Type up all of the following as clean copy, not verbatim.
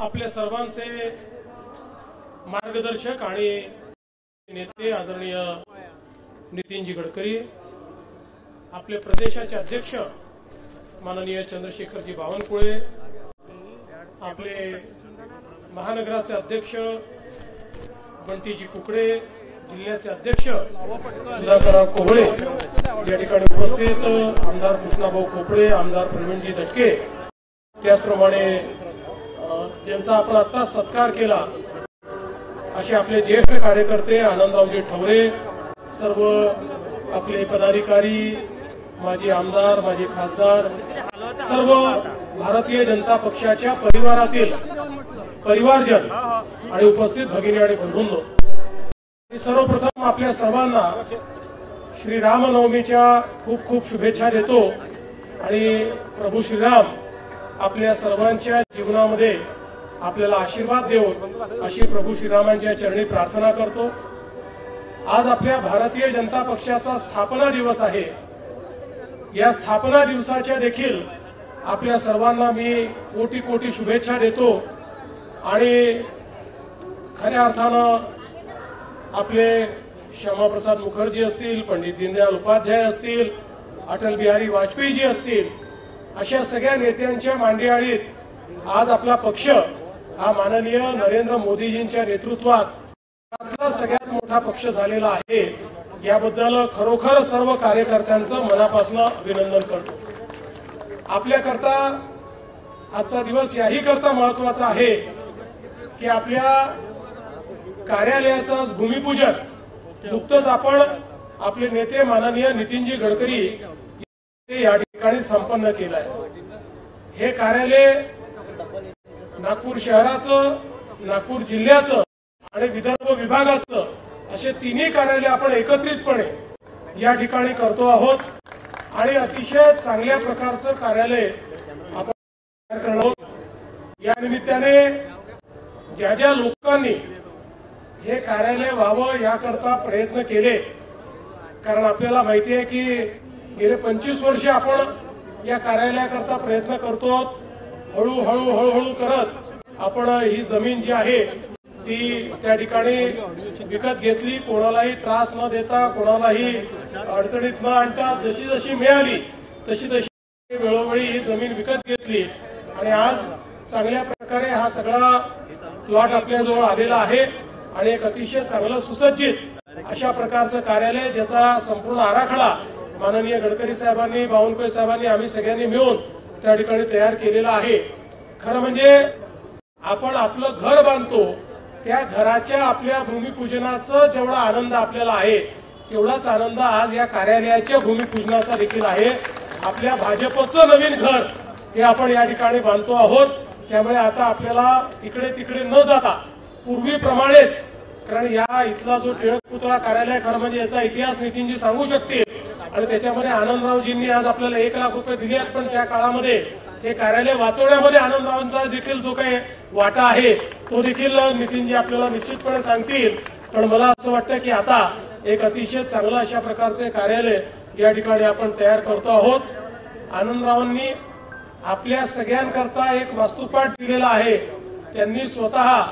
आपल्या सर्वांचे मार्गदर्शक आणि नेते आदरणीय नितीनजी गडकरी, आपले प्रदेशाचे अध्यक्ष माननीय चंद्रशेखरजी बावनकुळे, आपले महानगराचे अध्यक्ष बंटीजी कुकडे, जिल्ह्याचे अध्यक्ष सुधाकर कोहळे, या ठिकाणी उपस्थित आमदार कृष्णाभाऊ खोपडे, आमदार प्रवीणजी दटके, त्याचप्रमाणे ज्यांचा आपण आता सत्कार केला असे आपले ज्येष्ठ कार्यकर्ते आनंदरावजी ठवरे, सर्व आपले पदाधिकारी, माजी आमदार, माजी खासदार, सर्व भारतीय जनता पक्षाच्या परिवारातील परिवारजन आणि उपस्थित भगिनी आणि बंधूंनो, सर्वप्रथम आपल्या सर्वांना श्री रामनवमीच्या खूप खूप शुभेच्छा देतो आणि प्रभू श्रीराम आपल्या सर्वांच्या जीवनामध्ये आपल्याला आशीर्वाद देऊन अशी प्रभू श्रीरामांच्या चरणी प्रार्थना करतो। आज आपल्या भारतीय जनता पक्षाचा स्थापना दिवस आहे। या स्थापना दिवसाच्या देखील आपल्या सर्वांना मी कोटी कोटी शुभेच्छा देतो आणि खऱ्या अर्थानं आपले श्यामाप्रसाद मुखर्जी असतील, पंडित दीनदयाल उपाध्याय असतील, अटल बिहारी वाजपेयीजी असतील, अशा सगळ्या नेत्यांच्या मांडियाळीत आज आपला पक्ष हा माननीय नरेंद्र मोदीजींच्या नेतृत्वात सगळ्यात मोठा पक्ष झालेला आहे। याबद्दल खरोखर सर्व कार्यकर्त्यांचं मनापासून अभिनंदन करतो। आपल्याकरता आजचा दिवस याही करता महत्वाचा आहे की आपल्या कार्यालयाचं भूमिपूजन नुकतंच आपण आपले नेते माननीय नितीनजी गडकरी या ठिकाणी संपन्न केलं आहे। हे कार्यालय नागपूर शहराचं, नागपूर जिल्ह्याचं आणि विदर्भ विभागाचं असे तिन्ही कार्यालय आपण एकत्रितपणे या ठिकाणी करतो आहोत आणि अतिशय चांगल्या प्रकारचं कार्यालय आपण तयार करणार आहोत। या निमित्ताने ज्या ज्या लोकांनी हे कार्यालय व्हावं याकरता प्रयत्न केले, कारण आपल्याला माहिती आहे की गेले 25 वर्ष आपण या कार्यालयाकरता प्रयत्न करतो। हळूहळू करत आपण ही जमीन जी आहे ती त्या ठिकाणी विकत घेतली, कोणालाही त्रास न देता, कोणालाही अडचणीत न आणता, जशी जशी मिळाली तशी तशी वेळोवेळी ही जमीन विकत घेतली आणि आज चांगल्या प्रकारे हा सगळा प्लॉट आपल्याजवळ आलेला आहे आणि एक अतिशय चांगलं सुसज्जित अशा प्रकारचं कार्यालय, ज्याचा संपूर्ण आराखडा माननीय गडकरी साहेबांनी, बावनकुळे साहेबांनी, आम्ही सगळ्यांनी मिळून त्या ठिकाणी तयार केलेला आहे। खरं म्हणजे आपण आपलं घर बांधतो त्या घराच्या आपल्या भूमिपूजनाचा जेवढा आनंद आपल्याला आहे तेवढाच आनंद आज या कार्यालयाच्या भूमिपूजनाचा देखील आहे। आपल्या भाजपचं नवीन घर हे आपण या ठिकाणी बांधतो आहोत। त्यामुळे आता आपल्याला इकडे तिकडे न जाता पूर्वीप्रमाणेच, कारण या इथला जो टिळक पुतळा कार्यालय खरं म्हणजे याचा इतिहास नितीनजी सांगू शकतील आणि त्याच्यामध्ये आनंदरावजींनी आज आपल्याला 1 लाख रुपये दिले आहेत, पण त्या काळामध्ये हे कार्यालय वाचवण्यामध्ये आनंदरावांचा देखील जो काही वाटा आहे तो देखील नितीनजी आपल्याला निश्चितपणे सांगतील। पण मला असं वाटतं की आता एक अतिशय चांगलं अशा प्रकारचे कार्यालय या ठिकाणी आपण तयार करतो आहोत। आनंदरावांनी आपल्या सगळ्यांकरता एक वास्तुपाठ दिलेला आहे। त्यांनी स्वतः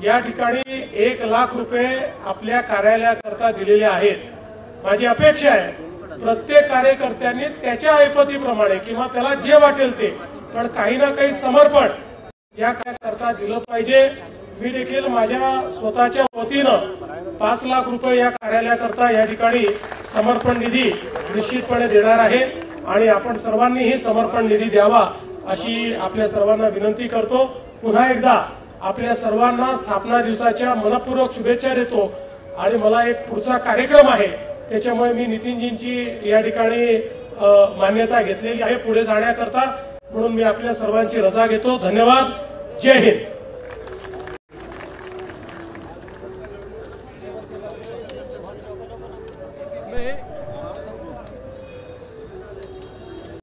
या ठिकाणी 1 लाख रुपये आपल्या कार्यालयाकरता दिलेले आहेत। माझी अपेक्षा आहे प्रत्येक कार्यकर्त्यांनी त्याच्या ऐपतीप्रमाणे किंवा त्याला जे वाटेल ते, पण काही ना काही समर्पण या करता दिलं पाहिजे। मी देखील माझ्या स्वतःच्या वतीनं 5 लाख रुपये या कार्यालयाकरता या ठिकाणी समर्पण निधी निश्चितपणे देणार आहे आणि आपण सर्वांनीही समर्पण निधी द्यावा अशी आपल्या सर्वांना विनंती करतो। पुन्हा एकदा आपल्या सर्वांना स्थापना दिवसाच्या मनपूर्वक शुभेच्छा देतो आणि मला एक पुढचा कार्यक्रम आहे त्याच्यामुळे मी नितीनजींची या ठिकाणी मान्यता घेतलेली आहे पुढे जाण्याकरता, म्हणून मी आपल्या सर्वांची रजा घेतो। धन्यवाद। जय हिंद।